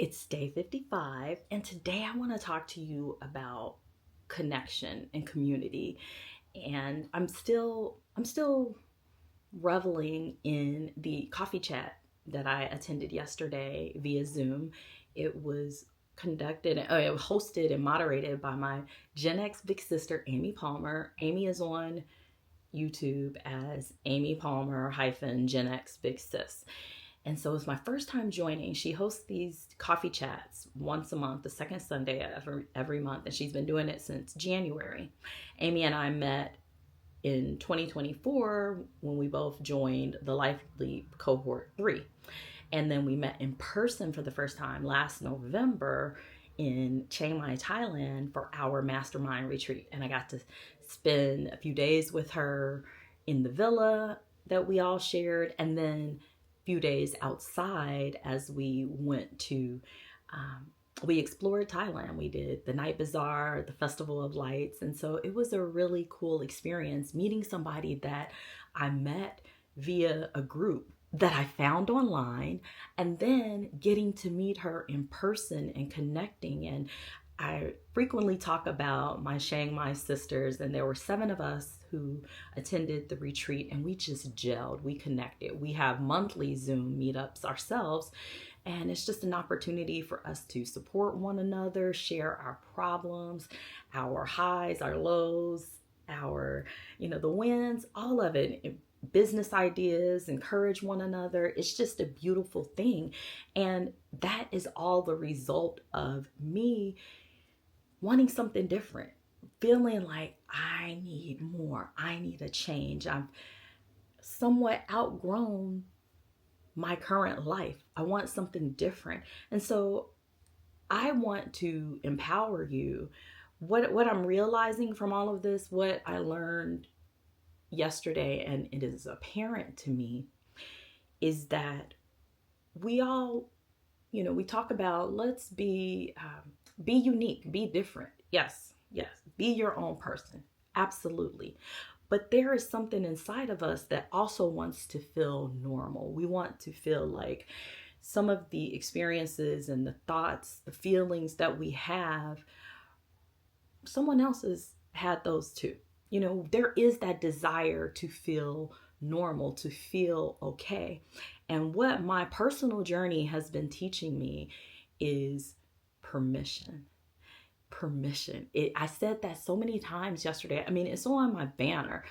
It's day 55, and today I want to talk to you about connection and community. And I'm still reveling in the coffee chat that I attended yesterday via Zoom. It was it was hosted and moderated by my Gen X big sister, Amy Palmer. Amy is on YouTube as Amy Palmer hyphen Gen X big sis. And so it's my first time joining. She hosts these coffee chats once a month, the second Sunday of every month, and she's been doing it since January. Amy and I met in 2024 when we both joined the Life Leap Cohort 3. And then we met in person for the first time last November in Chiang Mai, Thailand for our Mastermind retreat. And I got to spend a few days with her in the villa that we all shared, and then few days outside as we went to we explored Thailand. We did the night bazaar, the festival of lights, and so it was a really cool experience meeting somebody that I met via a group that I found online, and then getting to meet her in person and connecting. And I frequently talk about my Shanghai sisters, and there were 7 of us who attended the retreat, and we just gelled, we connected. We have monthly Zoom meetups ourselves, and it's just an opportunity for us to support one another, share our problems, our highs, our lows, our, the wins, all of it. Business ideas, encourage one another. It's just a beautiful thing. And that is all the result of me wanting something different, feeling like I need more, I need a change. I've somewhat outgrown my current life. I want something different. And so I want to empower you. What I'm realizing from all of this, what I learned yesterday, and it is apparent to me, is that we all, we talk about let's be unique, be different. Yes, be your own person. Absolutely. But there is something inside of us that also wants to feel normal. We want to feel like some of the experiences and the thoughts, the feelings that we have, someone else has had those too. There is that desire to feel normal, to feel okay. And what my personal journey has been teaching me is permission. I said that so many times yesterday. I mean, it's on my banner.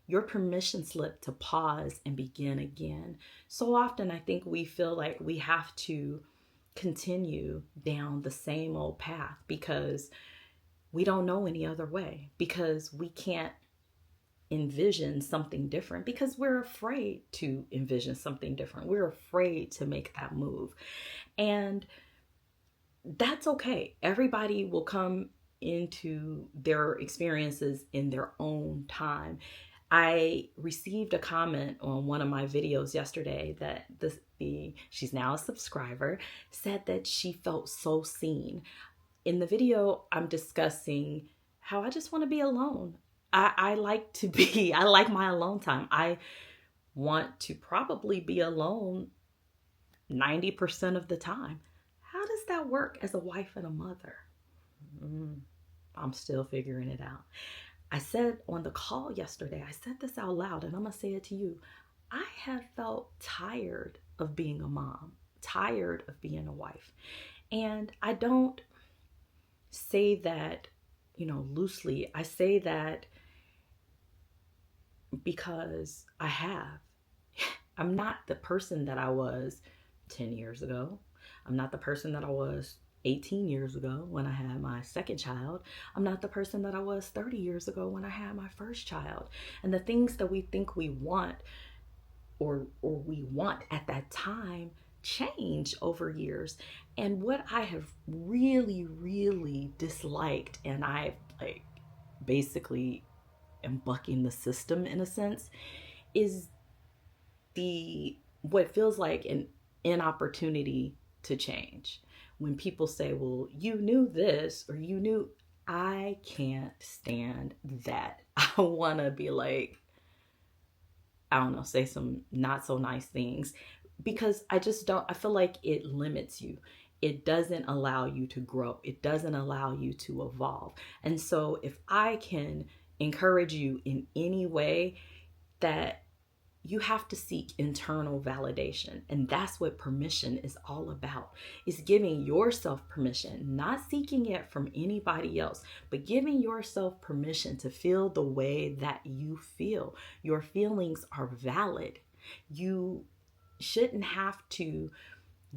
Your permission slip to pause and begin again. So often I think we feel like we have to continue down the same old path because we don't know any other way, because we can't envision something different, because we're afraid to envision something different. We're afraid to make that move. And that's okay. Everybody will come into their experiences in their own time. I received a comment on one of my videos yesterday that she's now a subscriber, said that she felt so seen. In the video, I'm discussing how I just want to be alone. I like my alone time. I want to probably be alone 90% of the time. How does that work as a wife and a mother? I'm still figuring it out. I said on the call yesterday, I said this out loud, and I'm going to say it to you. I have felt tired of being a mom, tired of being a wife. And I don't say that, loosely. I say that because I'm not the person that I was 10 years ago. I'm not the person that I was 18 years ago when I had my second child. I'm not the person that I was 30 years ago when I had my first child. And the things that we think we want or we want at that time change over years. And what I have really, really disliked, and I basically am bucking the system in a sense, is what feels like an inopportunity to change. When people say, well, you knew this, or you knew, I can't stand that. I want to be like, I don't know, say some not so nice things, because I feel like it limits you. it doesn't allow you to grow. It doesn't allow you to evolve. And so if I can encourage you in any way, that you have to seek internal validation. And that's what permission is all about. It's giving yourself permission, not seeking it from anybody else, but giving yourself permission to feel the way that you feel. Your feelings are valid. You shouldn't have to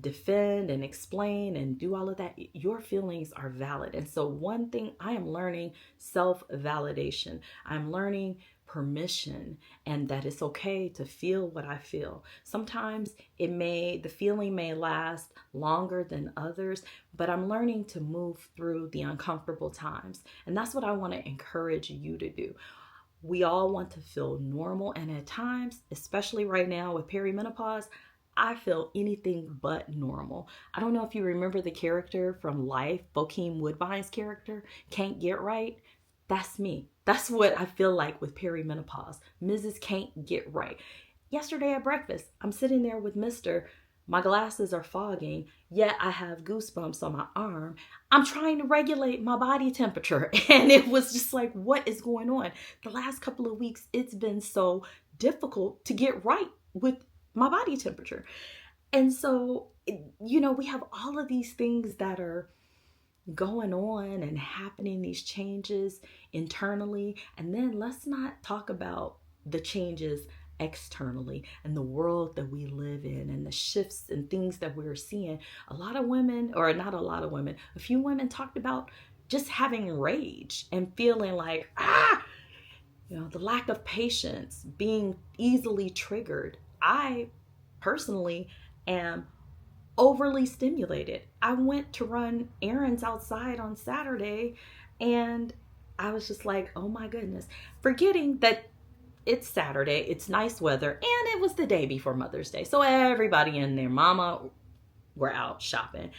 defend and explain and do all of that. Your feelings are valid. And so one thing I am learning, self-validation. I'm learning permission, and that it's okay to feel what I feel. Sometimes the feeling may last longer than others, but I'm learning to move through the uncomfortable times. And that's what I want to encourage you to do. We all want to feel normal, and at times, especially right now with perimenopause, I feel anything but normal. I don't know if you remember the character from Life, Bokeem Woodbine's character, Can't Get Right. That's me. That's what I feel like with perimenopause. Mrs. Can't Get Right. Yesterday at breakfast, I'm sitting there with Mr. My glasses are fogging, yet I have goosebumps on my arm. I'm trying to regulate my body temperature. And it was just like, what is going on? The last couple of weeks, it's been so difficult to get right with my body temperature. And so, we have all of these things that are going on and happening, these changes internally. And then let's not talk about the changes externally and the world that we live in and the shifts and things that we're seeing. A lot of women, or not a lot of women, a few women talked about just having rage and feeling like, the lack of patience, being easily triggered. I personally am overly stimulated. I went to run errands outside on Saturday, and I was just like, oh my goodness, forgetting that it's Saturday, it's nice weather, and it was the day before Mother's Day. So everybody and their mama were out shopping.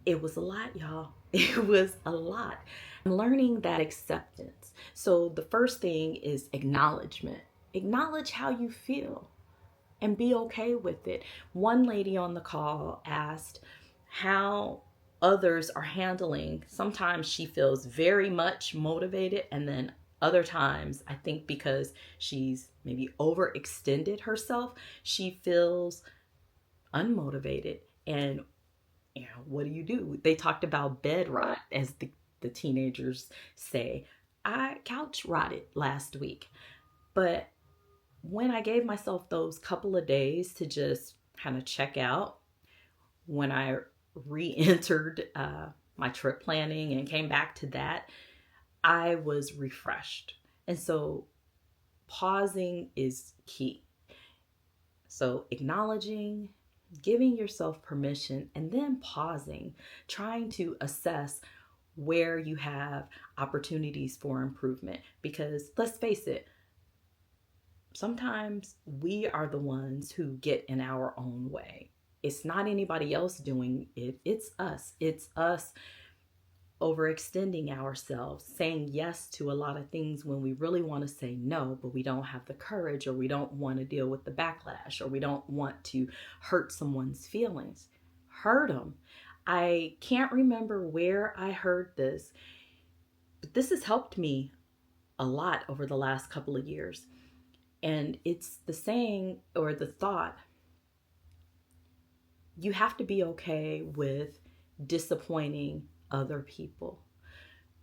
It was a lot, y'all. It was a lot. I'm learning that acceptance. So the first thing is acknowledgement. Acknowledge how you feel and be okay with it. One lady on the call asked how others are handling. Sometimes she feels very much motivated, and then other times, I think because she's maybe overextended herself, she feels unmotivated. And what do? They talked about bed rot, as the teenagers say. I couch rotted last week, but when I gave myself those couple of days to just kind of check out, when I re-entered my trip planning and came back to that, I was refreshed. And so pausing is key. So acknowledging, giving yourself permission, and then pausing, trying to assess where you have opportunities for improvement. Because let's face it, sometimes we are the ones who get in our own way. It's not anybody else doing it. It's us. It's us overextending ourselves, saying yes to a lot of things when we really want to say no, but we don't have the courage, or we don't want to deal with the backlash, or we don't want to hurt someone's feelings. Hurt them. I can't remember where I heard this, but this has helped me a lot over the last couple of years. And it's the saying, or the thought, you have to be okay with disappointing other people.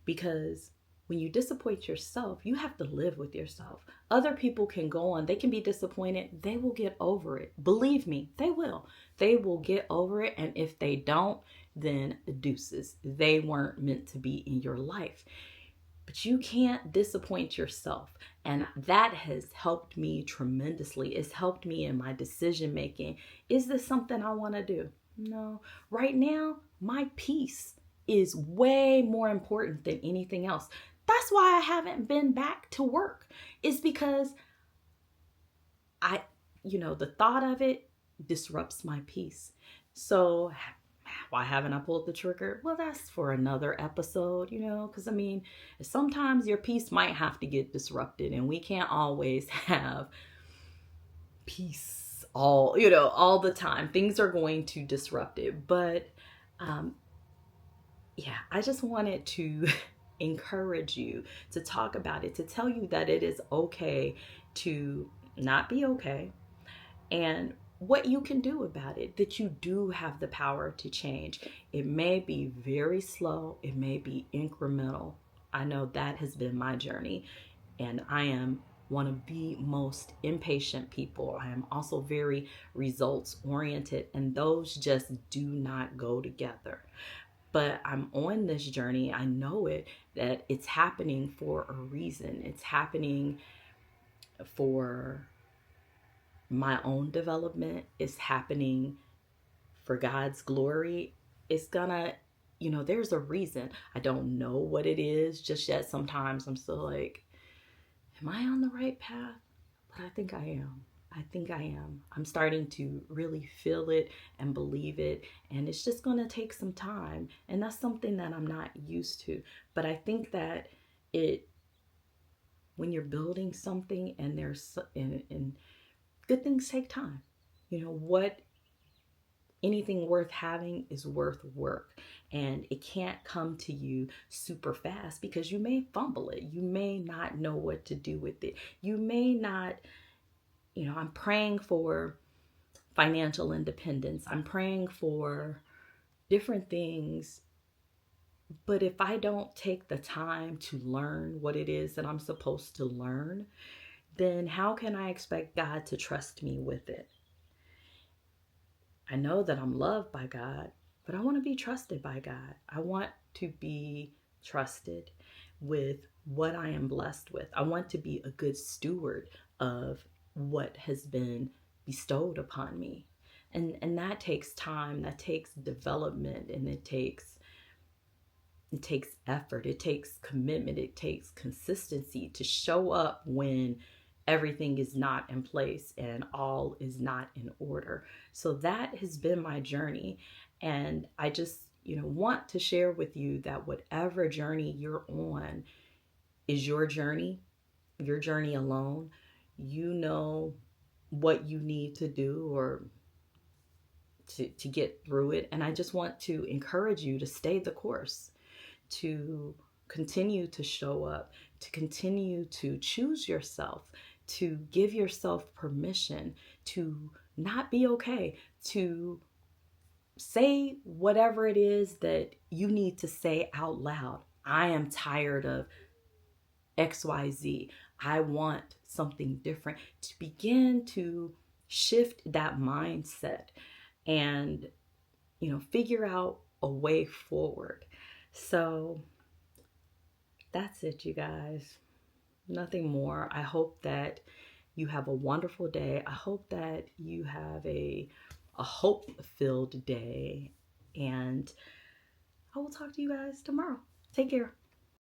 Because when you disappoint yourself, you have to live with yourself. Other people can go on, they can be disappointed, they will get over it. Believe me, they will. They will get over it. And if they don't, then deuces. They weren't meant to be in your life. But you can't disappoint yourself. And that has helped me tremendously. It's helped me in my decision making. Is this something I want to do? No. Right now, my peace is way more important than anything else. That's why I haven't been back to work. It's because the thought of it disrupts my peace. So why haven't I pulled the trigger? Well, that's for another episode, because sometimes your peace might have to get disrupted, and we can't always have peace all the time. Things are going to disrupt it, but Um, yeah, I just wanted to encourage you to talk about it, to tell you that it is okay to not be okay, and what you can do about it, that you do have the power to change. It may be very slow, it may be incremental. I know that has been my journey, and I am one of the most impatient people. I am also very results oriented, and those just do not go together. But I'm on this journey. I know it, that it's happening for a reason. It's happening for my own development. It's happening for God's glory. It's gonna, there's a reason. I don't know what it is just yet. Sometimes I'm still like, am I on the right path? But I think I am. I think I am. I'm starting to really feel it and believe it. And it's just going to take some time. And that's something that I'm not used to. But I think that it, when you're building something and and good things take time. What anything worth having is worth work, and it can't come to you super fast because you may fumble it. You may not know what to do with it. You may not, I'm praying for financial independence. I'm praying for different things. But if I don't take the time to learn what it is that I'm supposed to learn, then how can I expect God to trust me with it? I know that I'm loved by God, but I want to be trusted by God. I want to be trusted with what I am blessed with. I want to be a good steward of what has been bestowed upon me. And that takes time, that takes development, and it takes effort, it takes commitment, it takes consistency to show up when everything is not in place and all is not in order. So that has been my journey. And I just, want to share with you that whatever journey you're on is your journey alone. You know what you need to do or to get through it. And I just want to encourage you to stay the course, to continue to show up, to continue to choose yourself, to give yourself permission to not be okay, to say whatever it is that you need to say out loud. I am tired of XYZ. I want something different. To begin to shift that mindset and, figure out a way forward. So that's it, you guys. Nothing more. I hope that you have a wonderful day. I hope that you have a hope-filled day. And I will talk to you guys tomorrow. Take care.